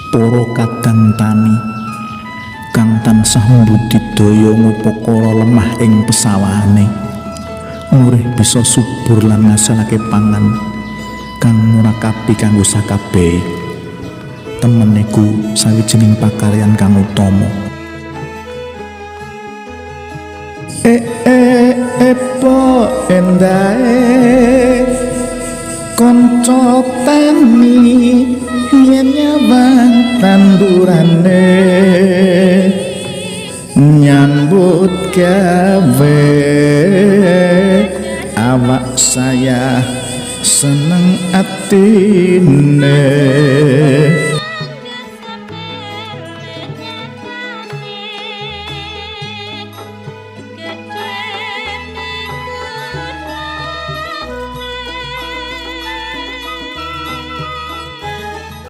para kadang tani kang tansah mbudidaya ngupakara lemah ing pesawahane murih bisa subur lan ngasilake pangan kang murakabi kanggo sakabehe. Temen iku sawijining pakaryan kang utama. Po endae kanca tani yen nyawang tandurane nyambut gawe awak saya seneng ati